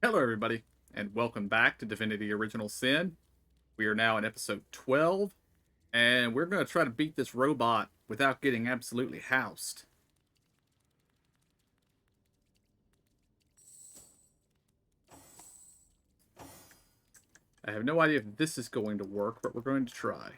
Hello, everybody, and welcome back to Divinity Original Sin. We are now in episode 12, and we're going to try to beat this robot without getting absolutely housed. I have no idea if this is going to work, but we're going to try.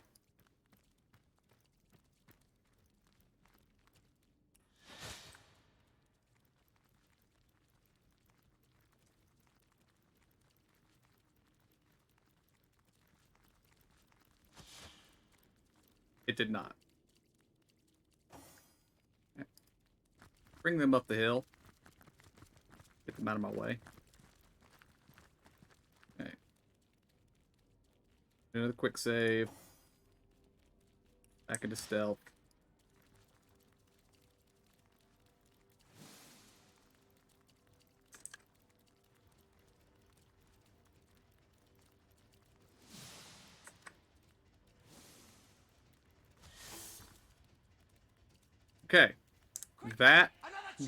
It did not. Bring them up the hill. Get them out of my way. Okay. Another quick save. Back into stealth. Okay. That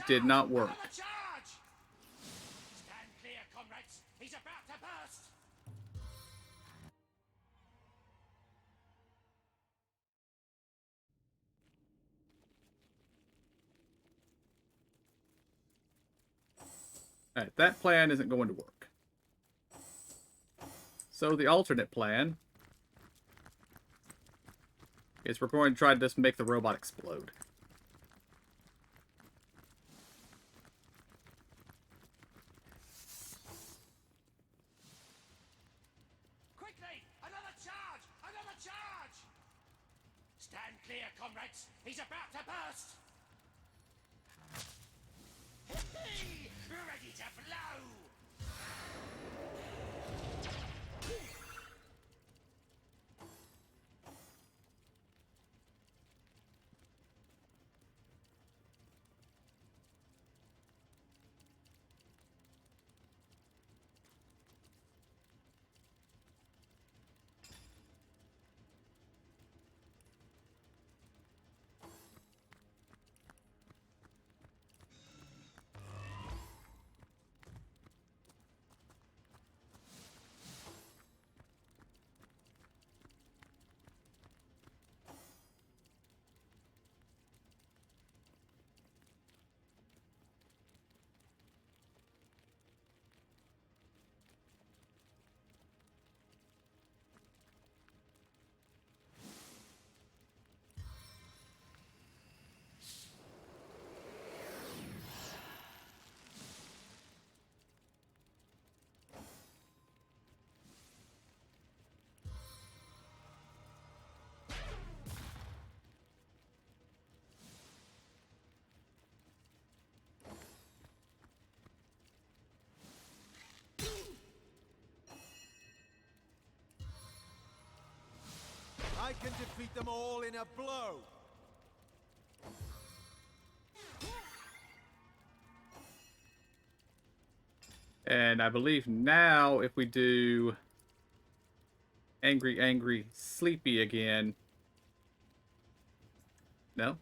did not work. Stand clear, comrades. He's about to burst. Alright, that plan isn't going to work. So the alternate plan is we're going to try to just make the robot explode. Quickly! Another charge! Another charge! Stand clear, comrades. He's about to burst. Ready to blow. I can defeat them all in a blow. And I believe now if we do angry, angry, sleepy again. No?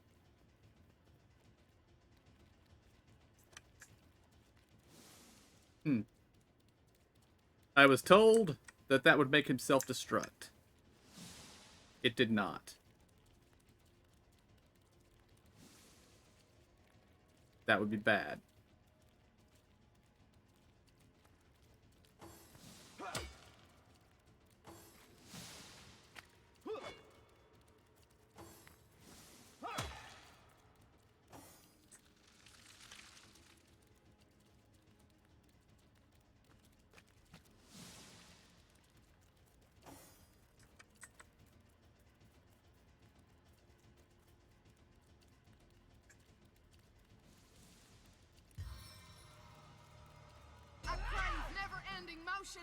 I was told that that would make him self-destruct. It did not. That would be bad. I crave never-ending motion.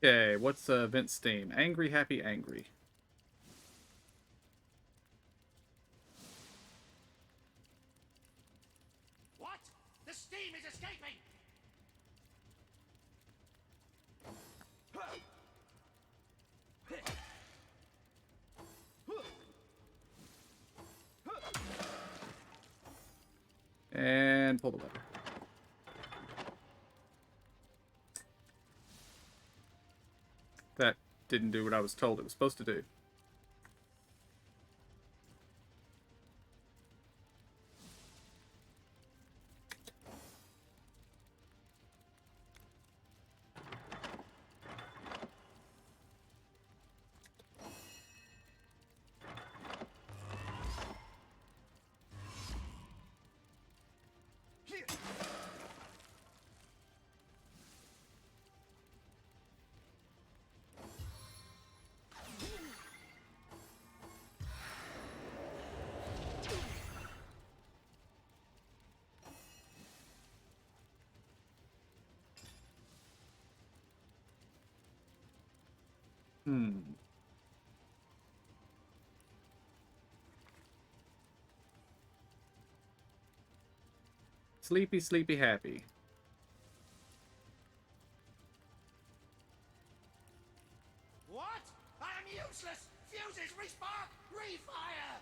Okay, what's Vince theme? Angry, happy, angry. What? The steam is escaping! And pull the lever. That didn't do what I was told it was supposed to do. Hmm. Sleepy, sleepy, happy. What? I am useless! Fuses, respark, refire!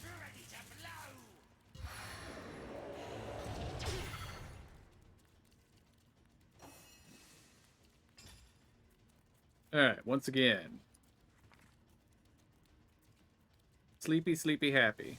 Ready to blow! Alright, once again. Sleepy, sleepy, happy.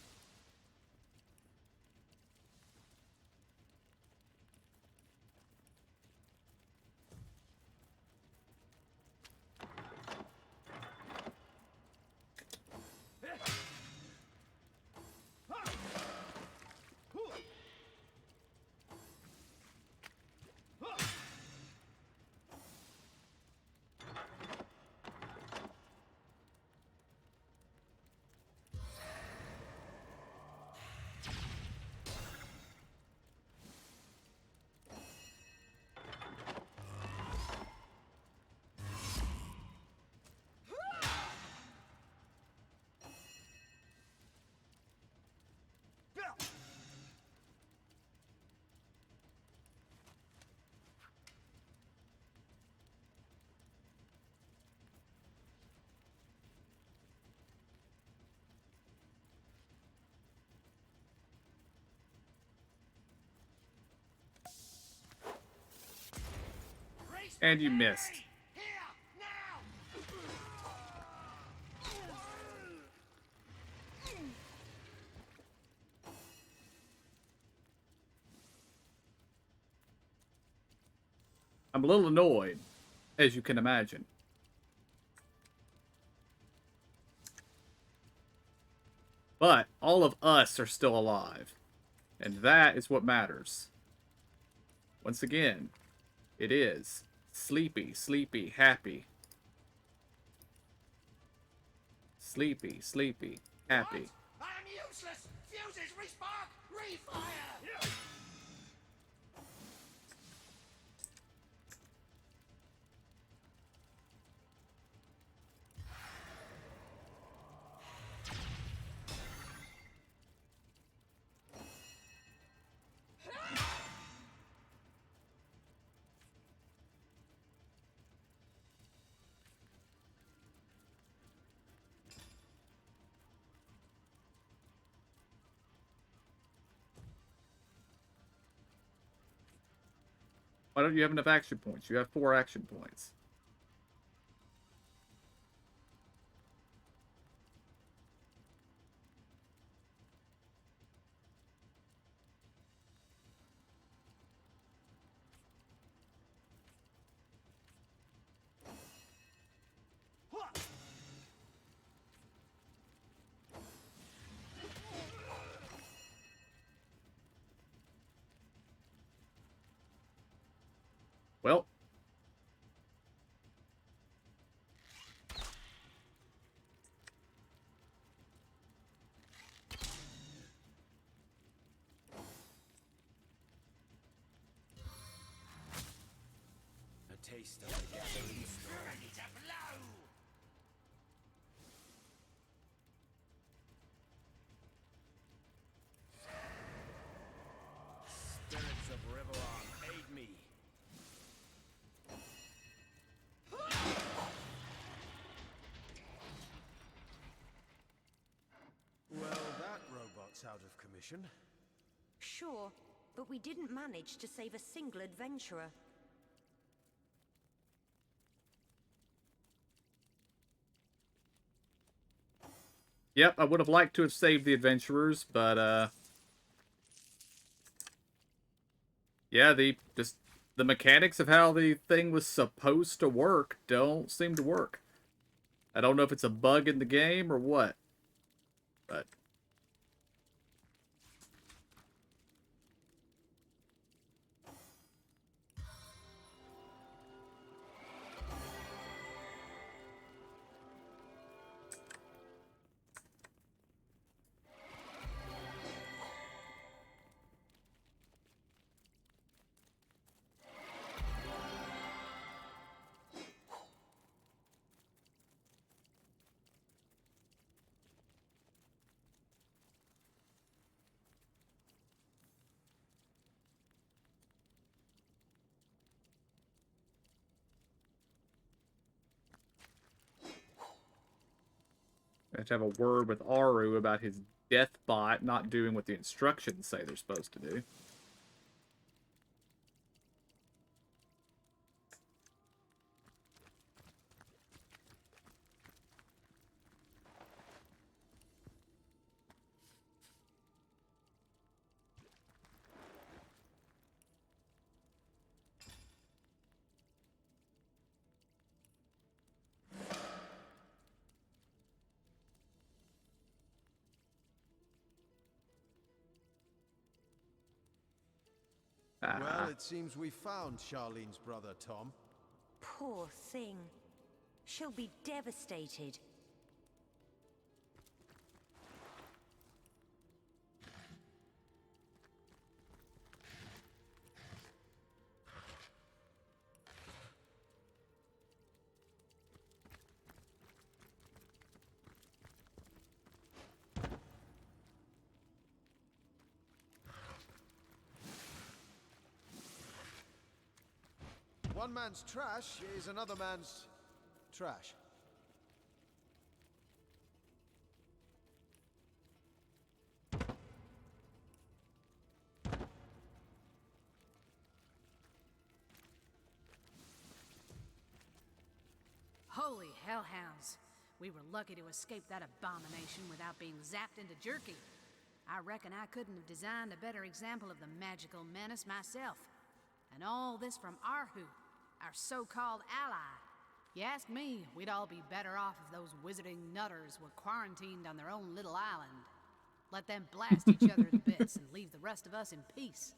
And you missed. Here, now! I'm a little annoyed, as you can imagine. But all of us are still alive. And that is what matters. Once again, it is sleepy, sleepy, happy. Sleepy, sleepy, happy. What? I am useless! Fuses, respark, refire! Why don't you have enough action points? You have 4 action points. Well, A taste of the gathering storm. Ready to blow! Spirits of Riverarm, aid me. Well, that robot's out of commission. Sure, but we didn't manage to save a single adventurer. yep, I would have liked to have saved the adventurers, but yeah, the mechanics of how the thing was supposed to work don't seem to work. I don't know if it's a bug in the game or what, but I have to have a word with Aru about his death bot not doing what the instructions say they're supposed to do. Well, it seems we found Charlene's brother, Tom. Poor thing. She'll be devastated. One man's trash is another man's trash. Holy hellhounds. We were lucky to escape that abomination without being zapped into jerky. I reckon I couldn't have designed a better example of the magical menace myself. And all this from Arhu, our so-called ally. You ask me, we'd all be better off if those wizarding nutters were quarantined on their own little island. Let them blast each other to bits and leave the rest of us in peace.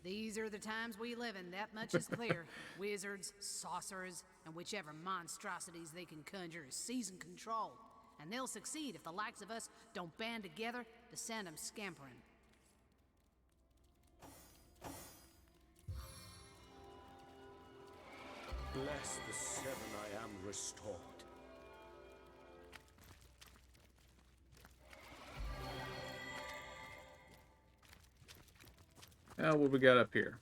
These are the times we live in, that much is clear. Wizards, sorcerers, and whichever monstrosities they can conjure is seizing control. And they'll succeed if the likes of us don't band together to send them scampering. Bless the 7 I am restored. Now, what we got up here?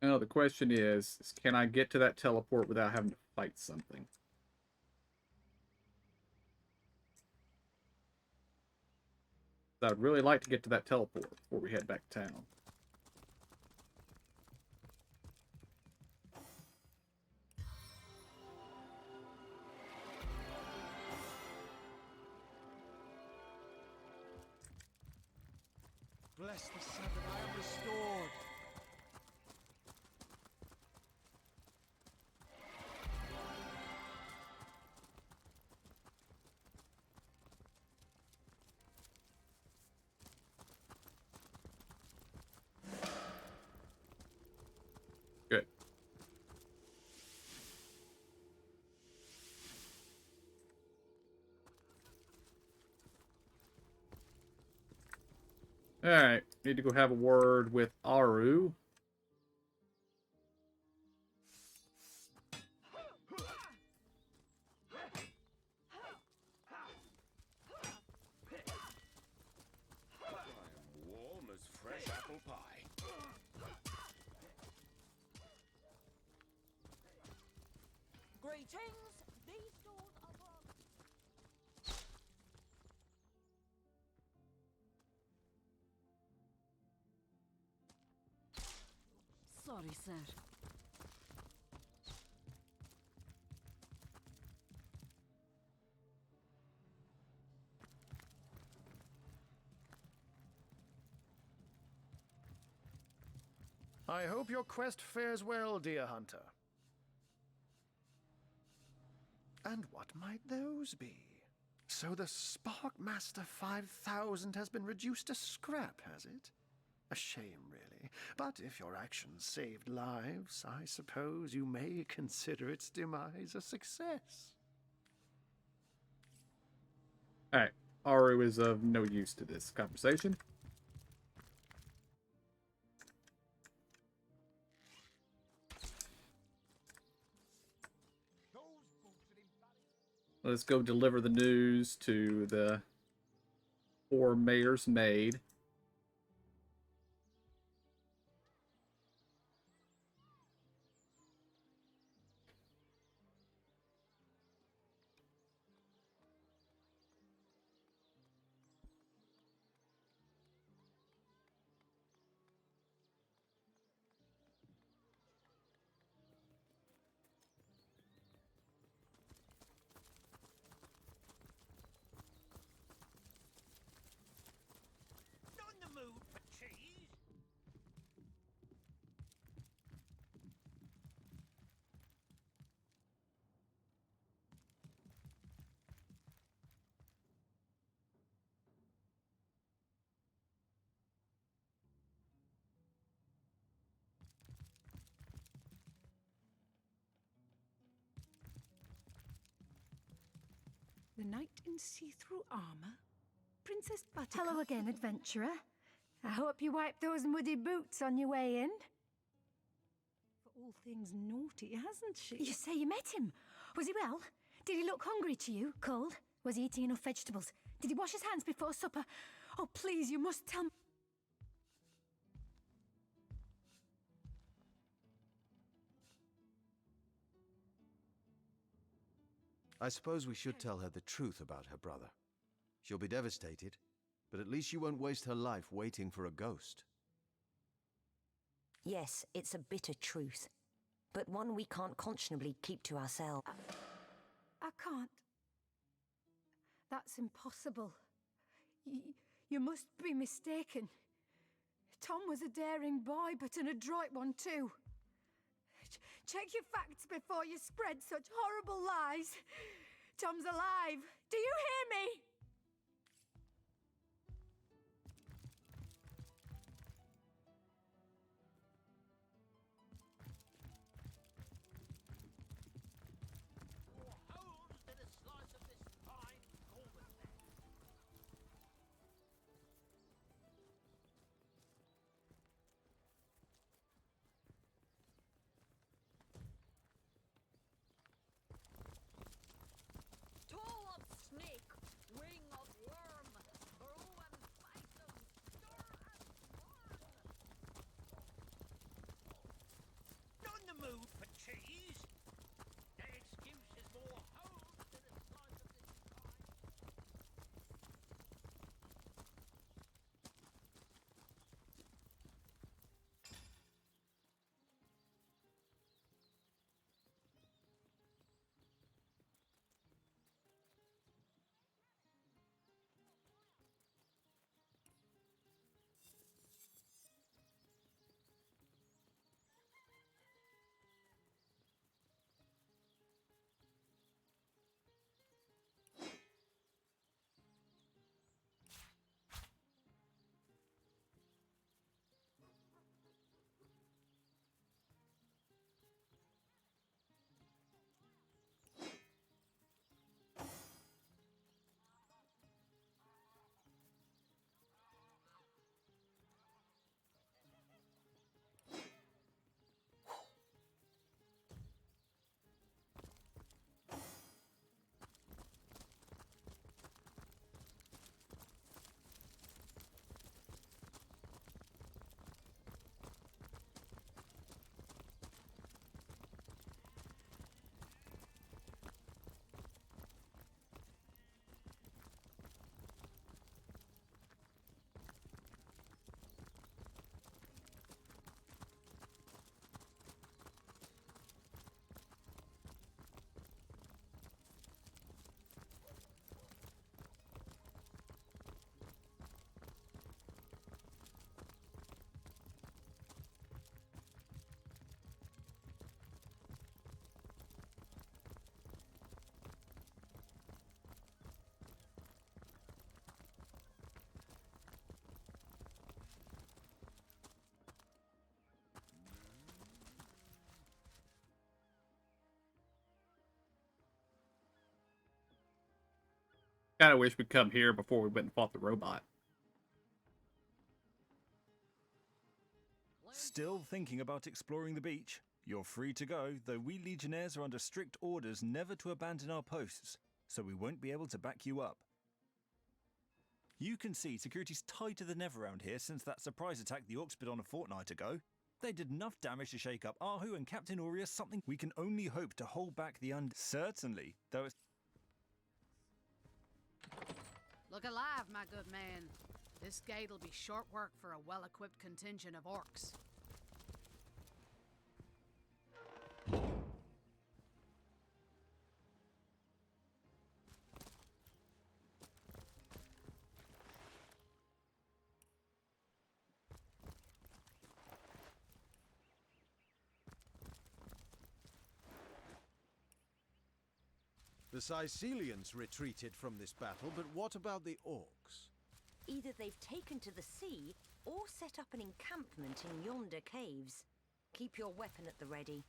Now the question is can I get to that teleport without having to fight something? I'd really like to get to that teleport before we head back to town. Bless the sun that I am restored. Good. Alright, need to go have a word with Aru. Warm as fresh apple pie. Greetings! These doors are Sorry, sir. I hope your quest fares well, dear hunter. And what might those be? So the Sparkmaster 5000 has been reduced to scrap, has it? A shame, really. But if your actions saved lives, I suppose you may consider its demise a success. Alright, Aru is of no use to this conversation. Let's go deliver the news to the poor mayor's maid. Not in the mood for cheese. The knight in see-through armor? Princess Buttercup? Hello again, adventurer. I hope you wiped those muddy boots on your way in. For all things naughty, hasn't she? You say you met him. Was he well? Did he look hungry to you? Cold? Was he eating enough vegetables? Did he wash his hands before supper? Oh, please, you must tell me. I suppose we should tell her the truth about her brother. She'll be devastated, but at least she won't waste her life waiting for a ghost. Yes, it's a bitter truth, but one we can't conscionably keep to ourselves. I can't. That's impossible. You must be mistaken. Tom was a daring boy, but an adroit one too. Check your facts before you spread such horrible lies. Tom's alive. Do you hear me? Or holes in a slice of this fine golden land. Tall up snake, where Kind of wish we'd come here before we went and fought the robot. Still thinking about exploring the beach? You're free to go, though we Legionnaires are under strict orders never to abandon our posts, so we won't be able to back you up. You can see security's tighter than ever around here since that surprise attack the Orcs did on a fortnight ago. They did enough damage to shake up Ahu and Captain Aureus, something we can only hope to hold back the Certainly, though it's... Look alive, my good man. This gate'll be short work for a well-equipped contingent of orcs. The Sicilians retreated from this battle, but what about the Orcs? Either they've taken to the sea, or set up an encampment in yonder caves. Keep your weapon at the ready.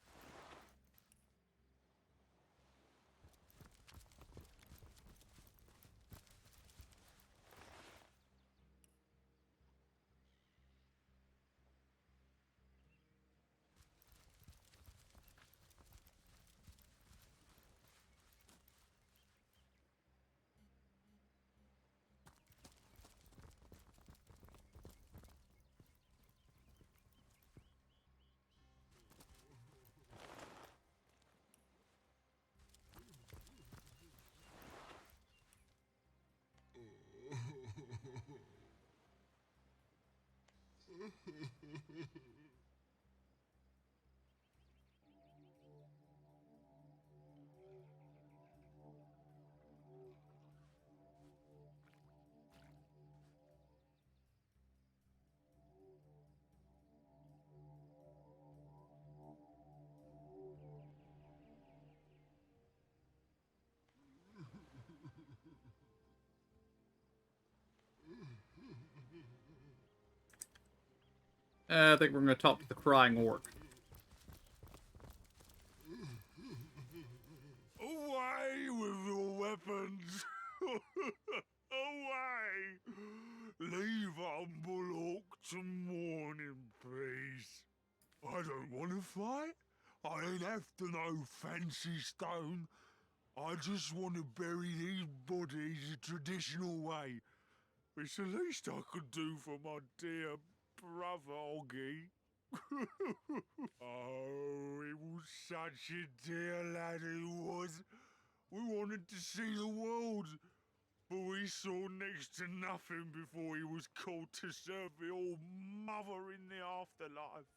I think we're going to talk to the crying orc. Away with your weapons! Away! Leave humble orc to mourn in peace. I don't want to fight. I ain't after no fancy stone. I just want to bury these bodies the traditional way. It's the least I could do for my dear brother Oggy. Oh, he was such a dear lad he was. We wanted to see the world, but we saw next to nothing before he was called to serve the old mother in the afterlife.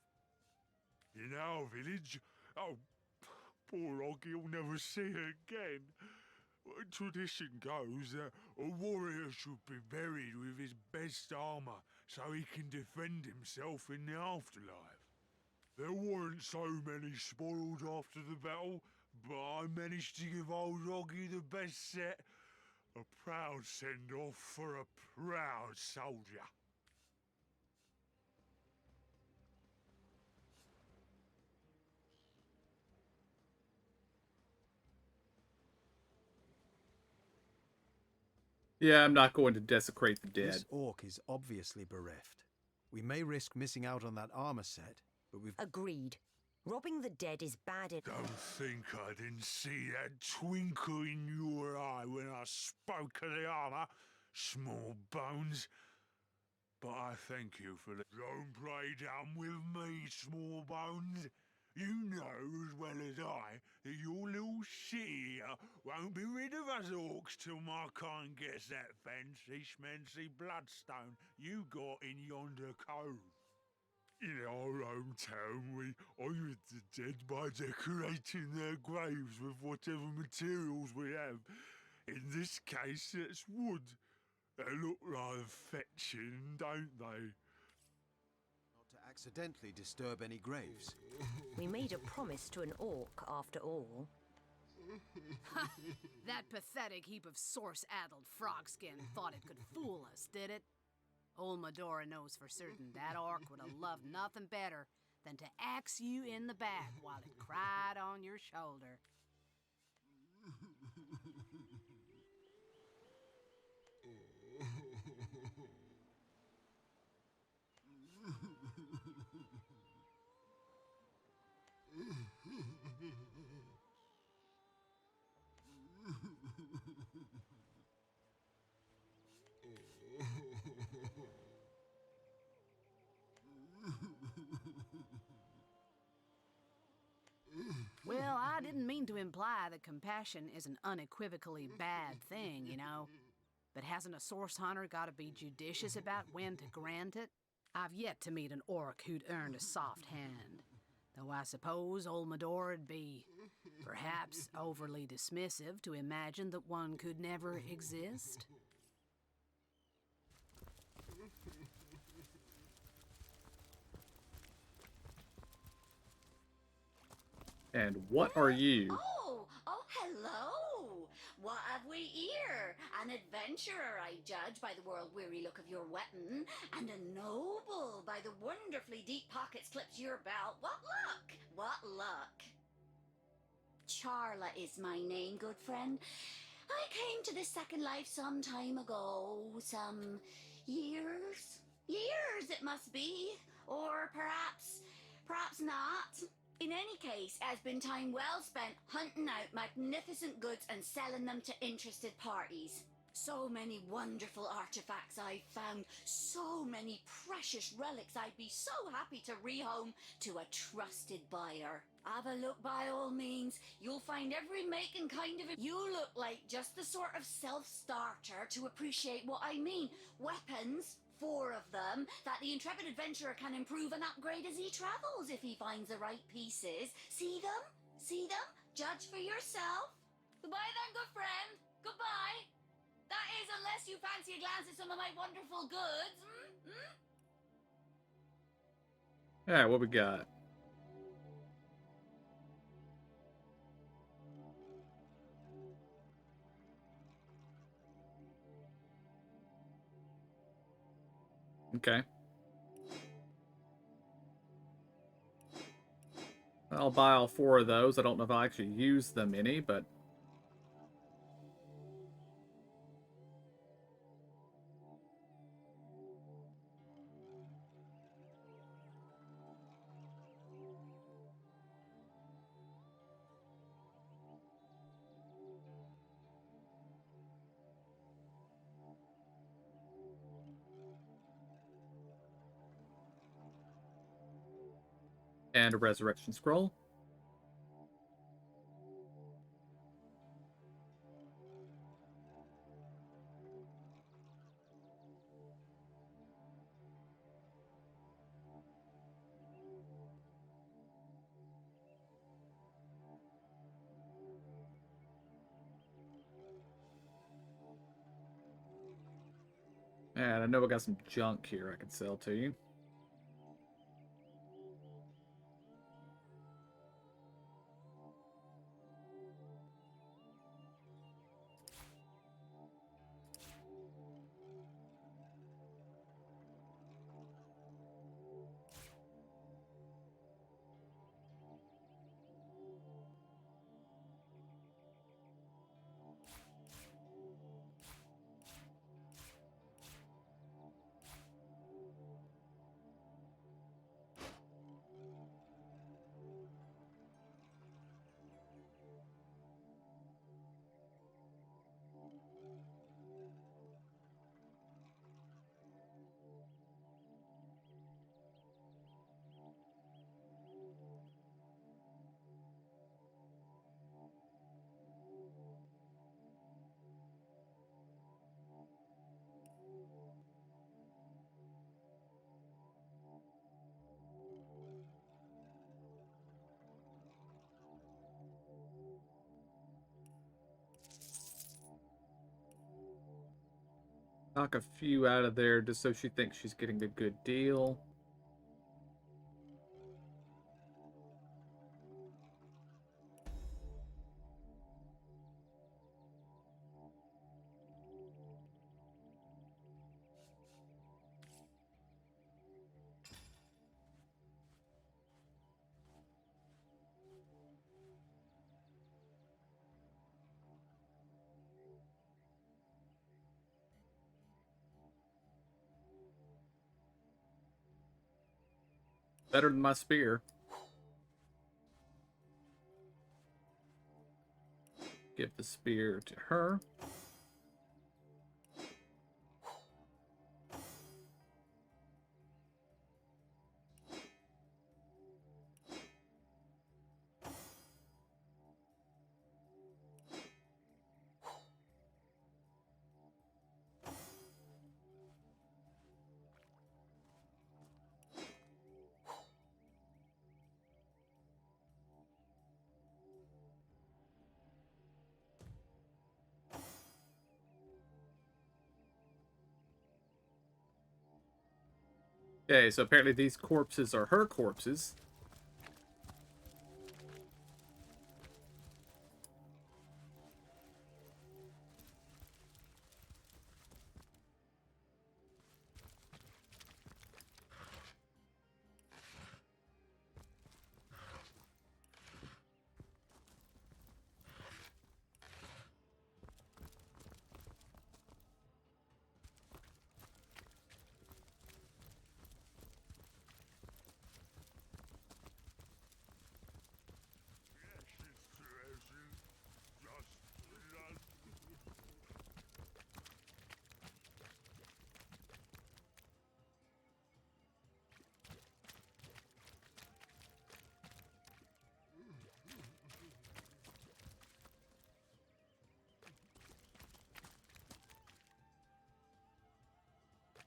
In our village, oh, poor Oggy will never see her again. Tradition goes that a warrior should be buried with his best armor so he can defend himself in the afterlife. There weren't so many spoiled after the battle, but I managed to give old Oggy the best set. A proud send-off for a proud soldier. Yeah, I'm not going to desecrate the dead. This orc is obviously bereft. We may risk missing out on that armor set, but we've... Agreed. Robbing the dead is bad enough. Don't think I didn't see that twinkle in your eye when I spoke of the armor, small bones. But I thank you for the... Don't play dumb with me, small bones. You know as well as I that your little city here won't be rid of us orcs till my kind gets that fancy schmancy bloodstone you got in yonder cove. In our hometown, we honoured the dead by decorating their graves with whatever materials we have. In this case, it's wood. They look rather fetching, don't they? Not to accidentally disturb any graves. We made a promise to an orc, after all. That pathetic heap of source-addled frog skin thought it could fool us, did it? Old Medora knows for certain that orc would have loved nothing better than to axe you in the back while it cried on your shoulder. Well, I didn't mean to imply that compassion is an unequivocally bad thing, you know. But hasn't a source hunter got to be judicious about when to grant it? I've yet to meet an orc who'd earned a soft hand. Though I suppose old Medore'd be perhaps overly dismissive to imagine that one could never exist. And what are you? Oh, hello! What have we here? An adventurer, I judge, by the world-weary look of your weapon, and a noble by the wonderfully deep pockets clipped to your belt. What luck! What luck! Charla is my name, good friend. I came to this second life some time ago, some years. Years it must be, or perhaps not. In any case, it has been time well spent hunting out magnificent goods and selling them to interested parties. So many wonderful artifacts I've found, so many precious relics I'd be so happy to rehome to a trusted buyer. Have a look by all means. You'll find every make and kind of it. You look like just the sort of self-starter to appreciate what I mean. Weapons, 4 of them, that the intrepid adventurer can improve and upgrade as he travels if he finds the right pieces. See them? See them? Judge for yourself. Goodbye then, good friend. Goodbye. That is, unless you fancy a glance at some of my wonderful goods. Alright, what we got? Okay. I'll buy all 4 of those. I don't know if I'll actually use them any, but... And a resurrection scroll. And I know I got some junk here I can sell to you. Knock a few out of there just so she thinks she's getting a good deal. Better than my spear. Give the spear to her. Okay, so apparently these corpses are her corpses.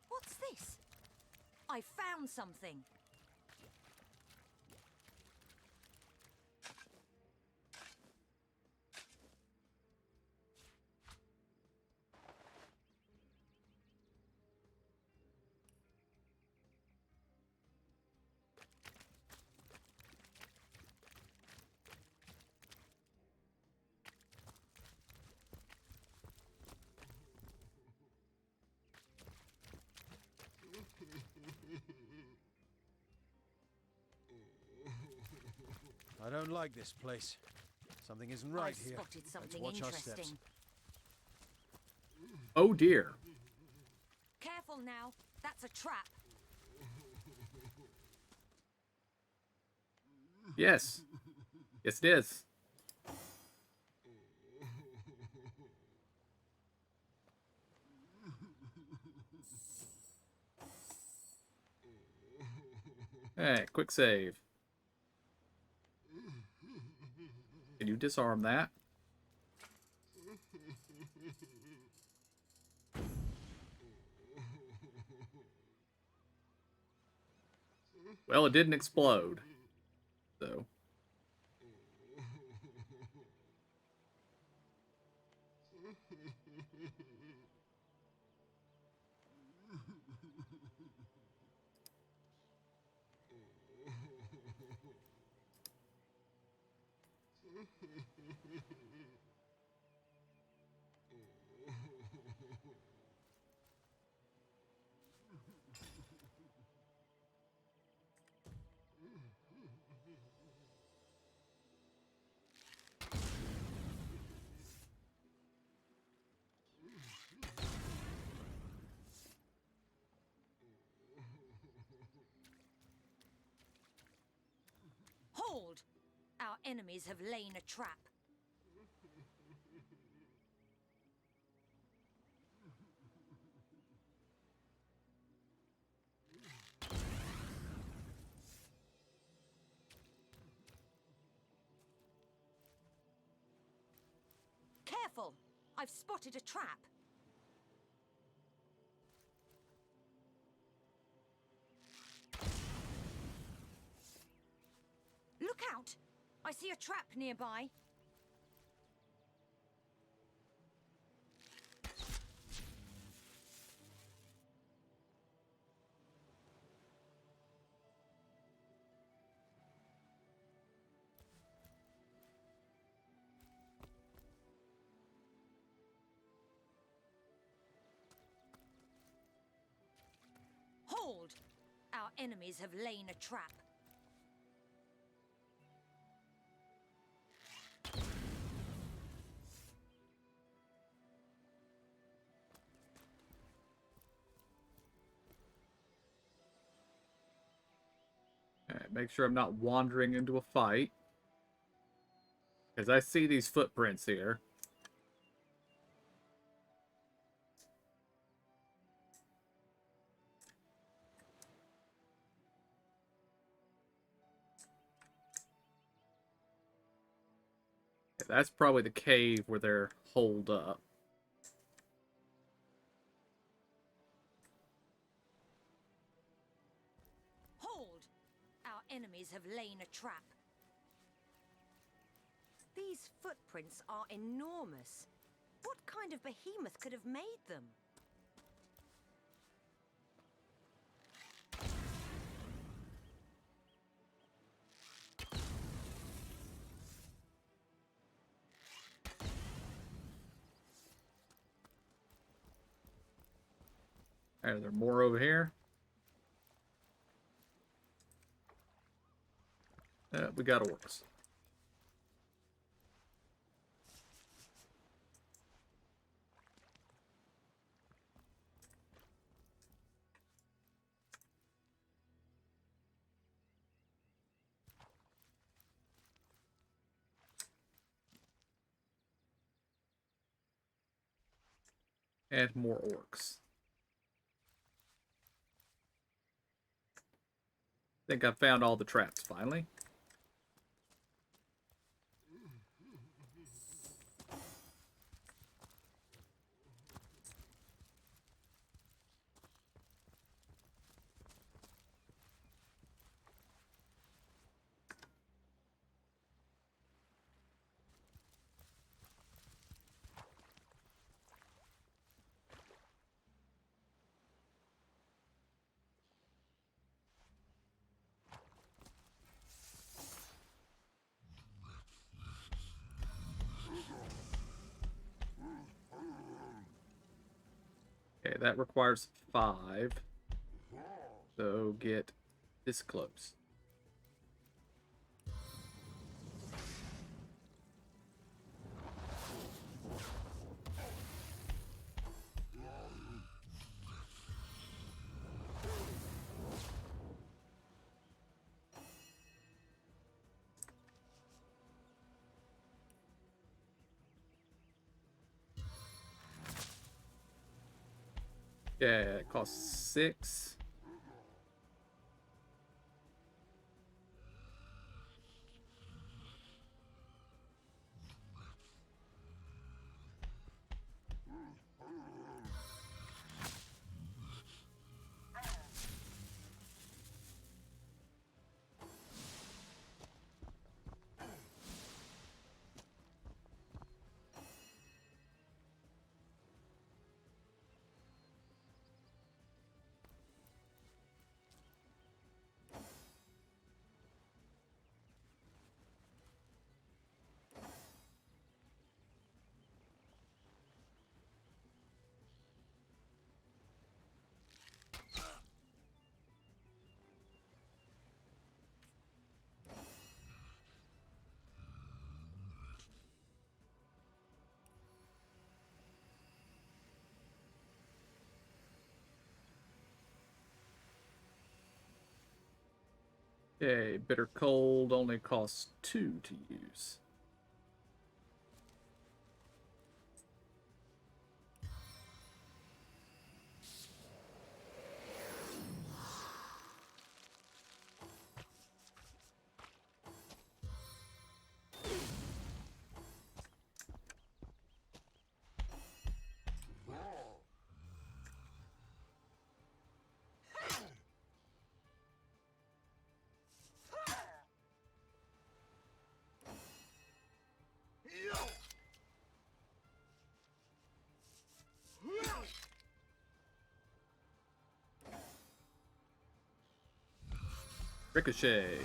What's this? I found something. I don't like this place. Something isn't right I've here. spotted something Let's watch our steps. interesting. Oh dear. Careful now. That's a trap. Yes. Yes, it is. Hey, quick save. Can you disarm that? Well, it didn't explode. So. Hold! Our enemies have lain a trap. Careful! I've spotted a trap. Look out! I see a trap nearby. Hold! Our enemies have lain a trap. Okay, Alright, make sure I'm not wandering into a fight. Because I see these footprints here. That's probably the cave where they're holed up. Hold! Our enemies have laid a trap. These footprints are enormous. What kind of behemoth could have made them? Are there more over here? We got orcs. And more orcs. I think I found all the traps finally. Okay, that requires 5. So get this close. Yeah, it costs 6. Okay, bitter cold only costs 2 to use. Ricochet.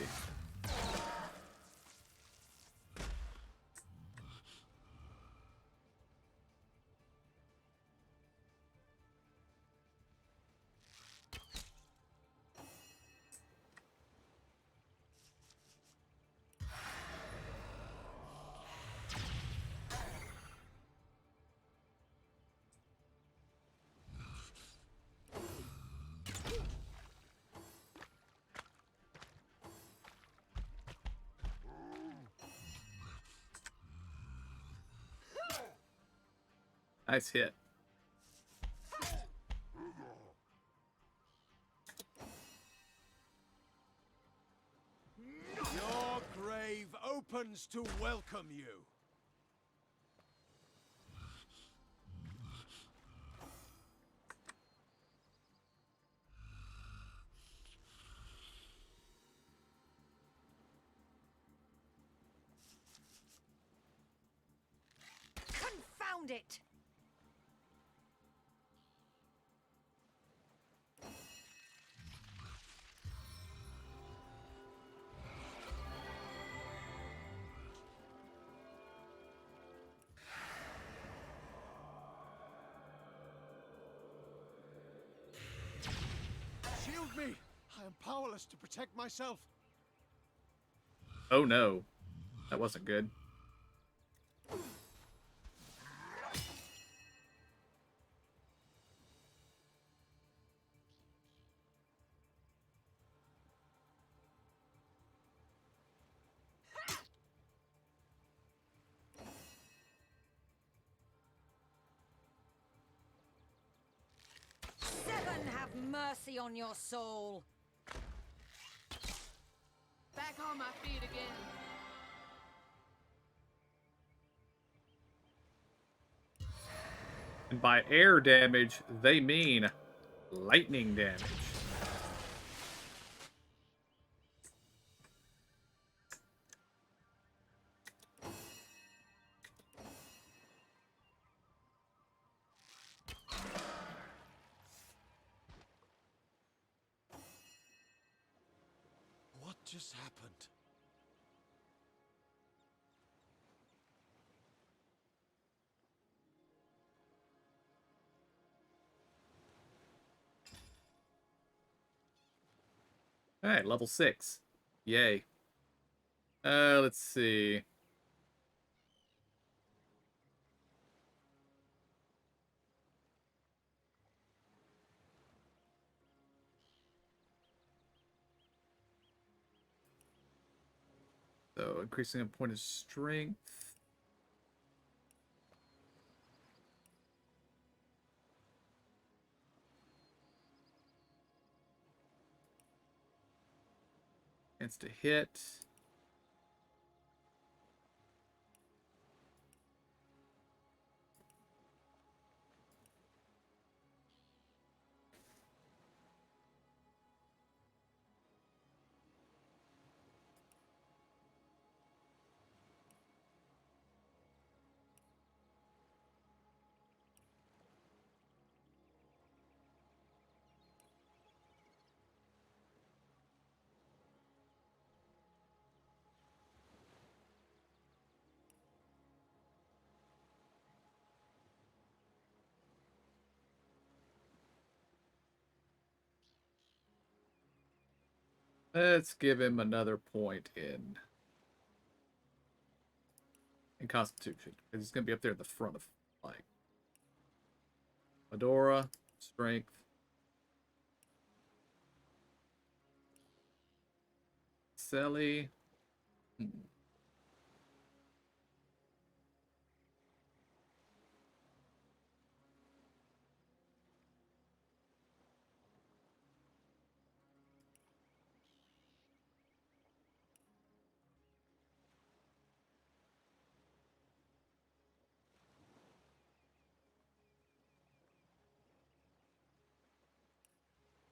Nice hit. Your grave opens to welcome you. Confound it! Shield me! I am powerless to protect myself. Oh no. That wasn't good. Seven, have mercy on your soul. Back on my feet again. And by air damage, they mean lightning damage. What just happened? Alright, level 6. Yay. Let's see. So, increasing a point of strength. Chance to hit. Let's give him another point in Constitution, because he's going to be up there at the front of like Medora, Strength. Selly.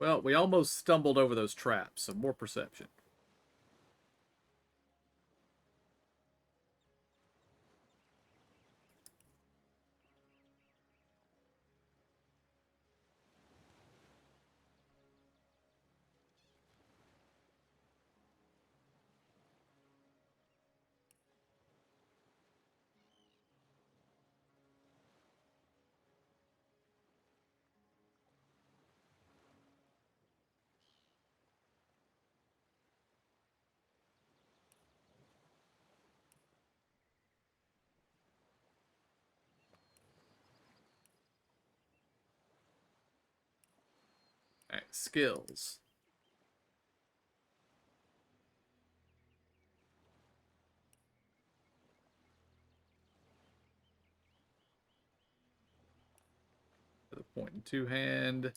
Well, we almost stumbled over those traps, so more perception. Alright, skills. Point and two hand.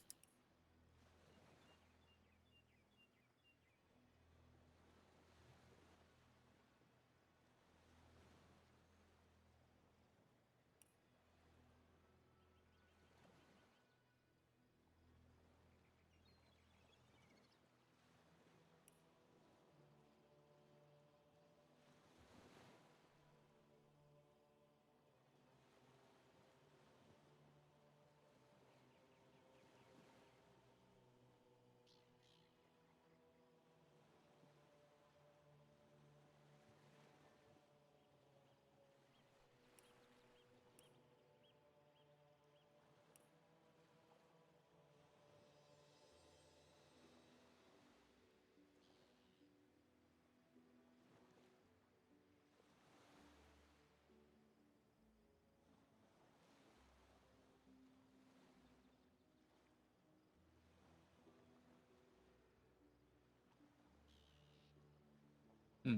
Hmm.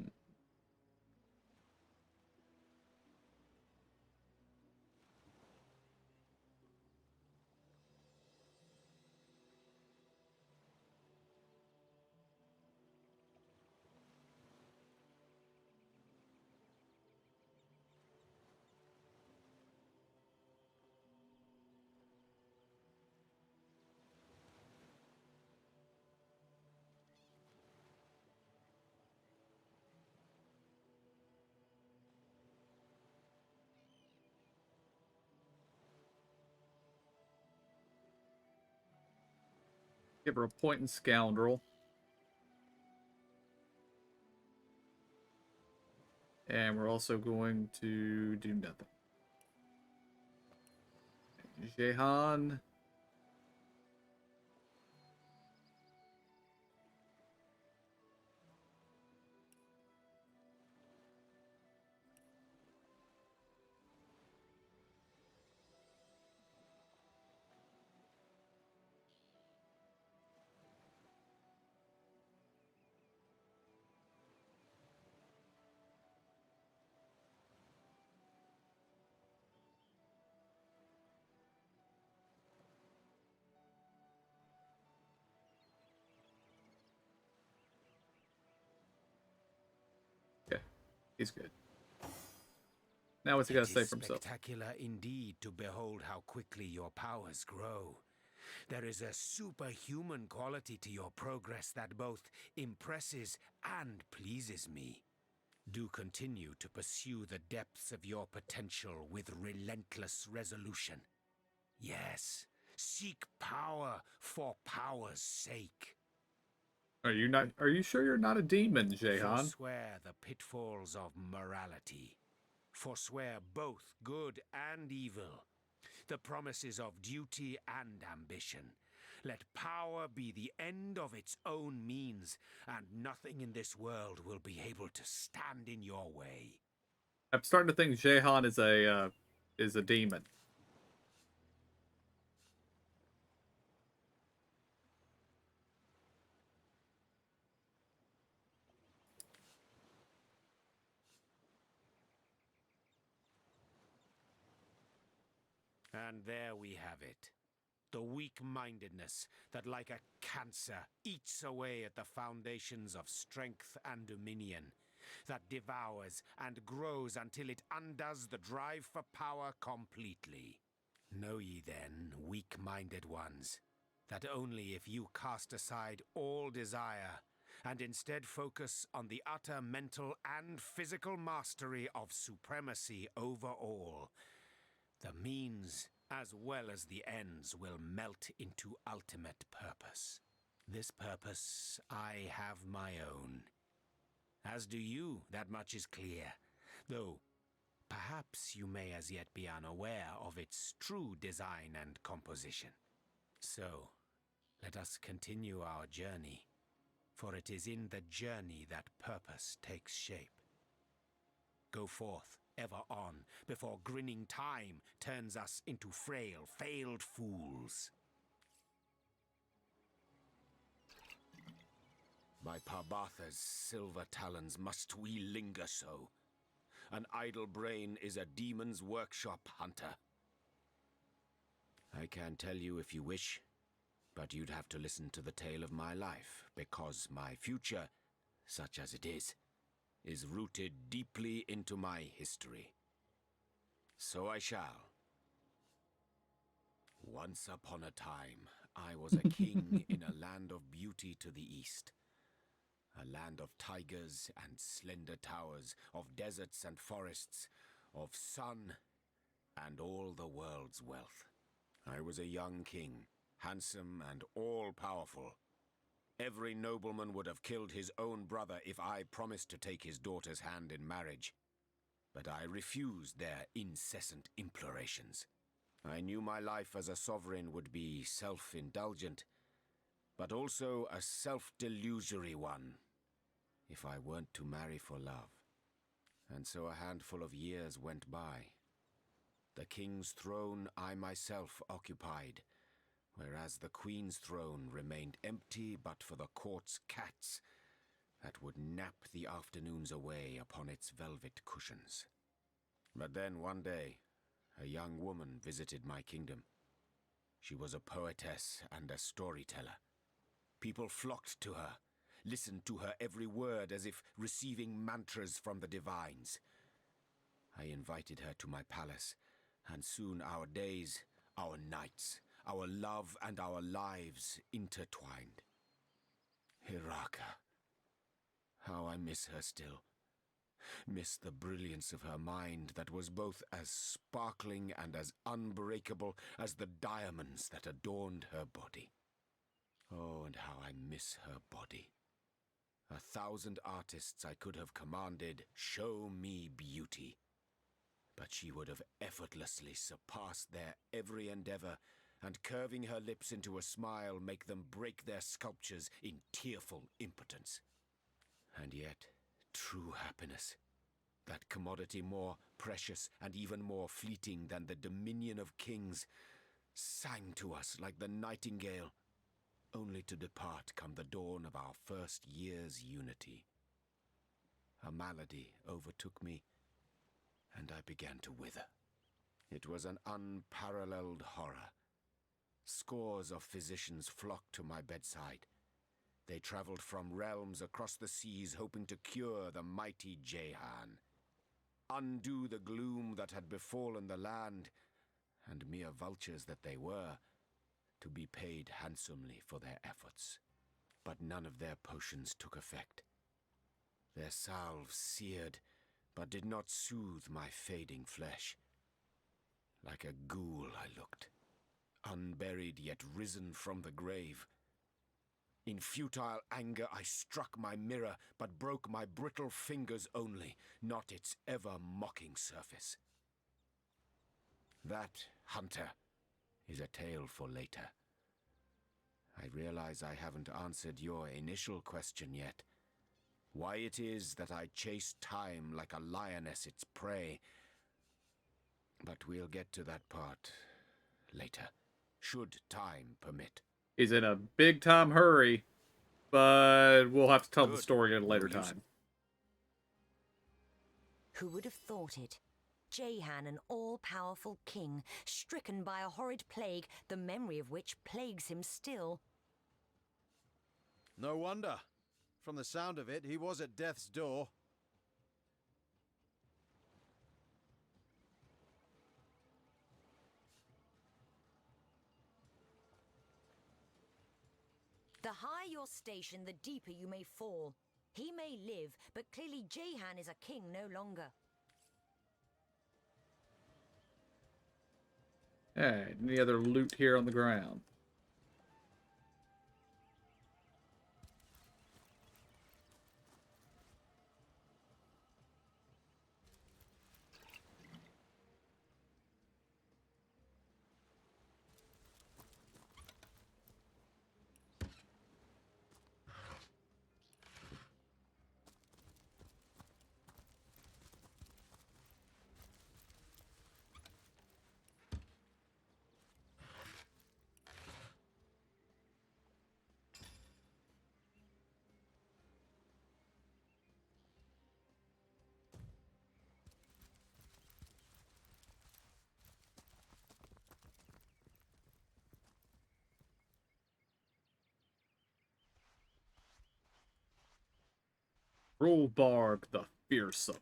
Give her a point and scoundrel. And we're also going to do nothing. Jehan. Okay, he's good. Now what's he got to say for himself? Spectacular indeed to behold how quickly your powers grow. There is a superhuman quality to your progress that both impresses and pleases me. Do continue to pursue the depths of your potential with relentless resolution. Yes, seek power for power's sake. Are you sure you're not a demon, Jehan? Forswear the pitfalls of morality. Forswear both good and evil. The promises of duty and ambition. Let power be the end of its own means, and nothing in this world will be able to stand in your way. I'm starting to think Jehan is a demon. And there we have it. The weak-mindedness that, like a cancer, eats away at the foundations of strength and dominion, that devours and grows until it undoes the drive for power completely. Know ye then, weak-minded ones, that only if you cast aside all desire and instead focus on the utter mental and physical mastery of supremacy over all, the means as well as the ends will melt into ultimate purpose. This purpose I have my own. As do you, that much is clear. Though, perhaps you may as yet be unaware of its true design and composition. So, let us continue our journey, for it is in the journey that purpose takes shape. Go forth, ever on, before grinning time turns us into frail, failed fools. By Parbatha's silver talons must we linger so. An idle brain is a demon's workshop, hunter. I can tell you if you wish, but you'd have to listen to the tale of my life, because my future, such as it is rooted deeply into my history. So I shall. Once upon a time, I was a king in a land of beauty to the east. A land of tigers and slender towers, of deserts and forests, of sun and all the world's wealth. I was a young king, handsome and all-powerful. Every nobleman would have killed his own brother if I promised to take his daughter's hand in marriage. But I refused their incessant implorations. I knew my life as a sovereign would be self-indulgent, but also a self-delusory one, if I weren't to marry for love. And so a handful of years went by. The king's throne I myself occupied, whereas the queen's throne remained empty but for the court's cats that would nap the afternoons away upon its velvet cushions. But then one day, a young woman visited my kingdom. She was a poetess and a storyteller. People flocked to her, listened to her every word as if receiving mantras from the divines. I invited her to my palace, and soon our days, our nights, our love and our lives intertwined. Hiraka. How I miss her still. Miss the brilliance of her mind that was both as sparkling and as unbreakable as the diamonds that adorned her body. Oh, and how I miss her body. 1,000 artists I could have commanded, show me beauty. But she would have effortlessly surpassed their every endeavor, and curving her lips into a smile, make them break their sculptures in tearful impotence. And yet, true happiness, that commodity more precious and even more fleeting than the dominion of kings, sang to us like the nightingale, only to depart come the dawn of our first year's unity. A malady overtook me, and I began to wither. It was an unparalleled horror. Scores of physicians flocked to my bedside. They traveled from realms across the seas, hoping to cure the mighty Jehan, undo the gloom that had befallen the land, and mere vultures that they were, to be paid handsomely for their efforts. But none of their potions took effect. Their salves seared, but did not soothe my fading flesh. Like a ghoul I looked, unburied yet risen from the grave. In futile anger I struck my mirror, but broke my brittle fingers only, not its ever-mocking surface. That, Hunter, is a tale for later. I realize I haven't answered your initial question yet. Why it is that I chase time like a lioness its prey. But we'll get to that part later, should time permit. He's in a big time hurry, but we'll have to tell the Good. story at a later We'll use time. Who would have thought it? Jehan, an all-powerful king, stricken by a horrid plague, the memory of which plagues him still. No wonder. From the sound of it, he was at death's door. The higher your station, the deeper you may fall. He may live, but clearly Jehan is a king no longer. Alright, any other loot here on the ground? Rolbarg the Fearsome.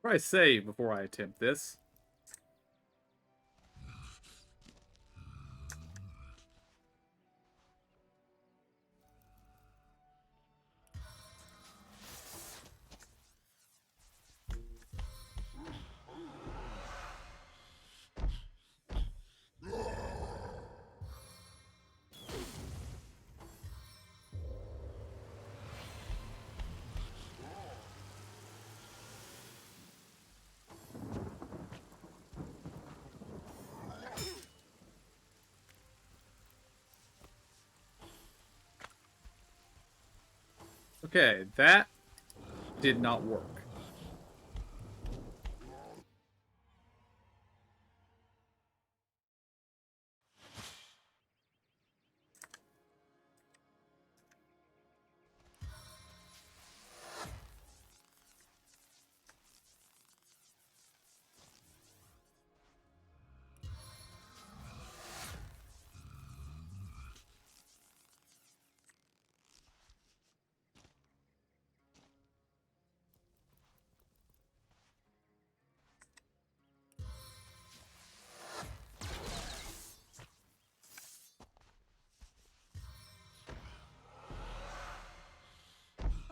What do I say before I attempt this? Okay, that did not work.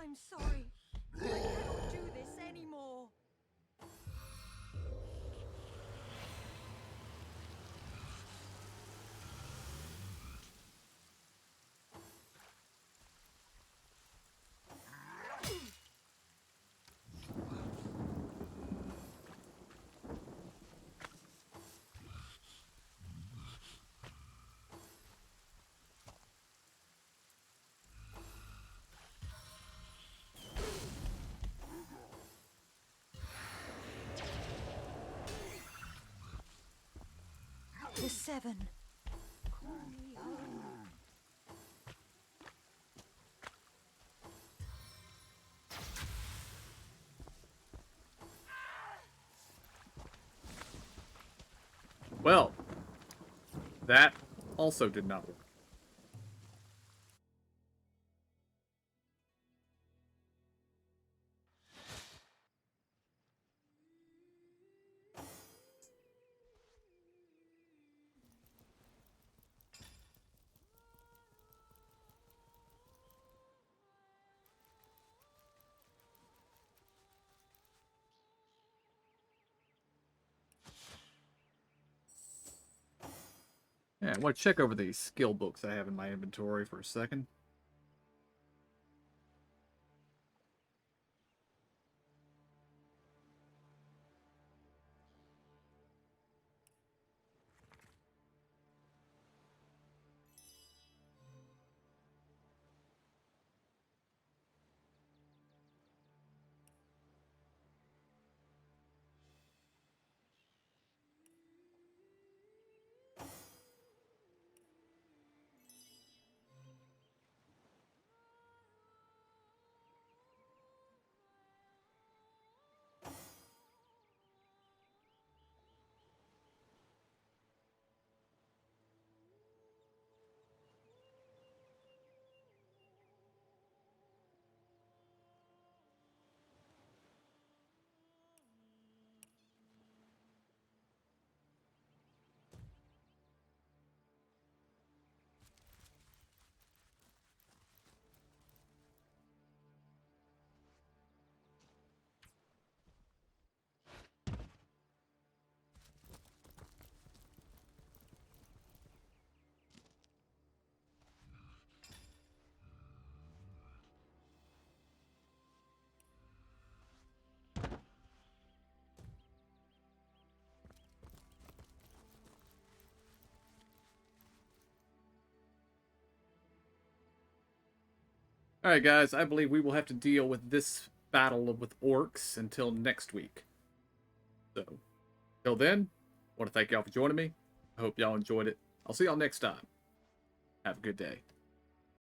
I'm sorry. I cannot do this anymore. The 7. Call me home. Well, that also did not work. I want to check over these skill books I have in my inventory for a second. Alright guys, I believe we will have to deal with this battle with orcs until next week. So, till then, I want to thank y'all for joining me. I hope y'all enjoyed it. I'll see y'all next time. Have a good day.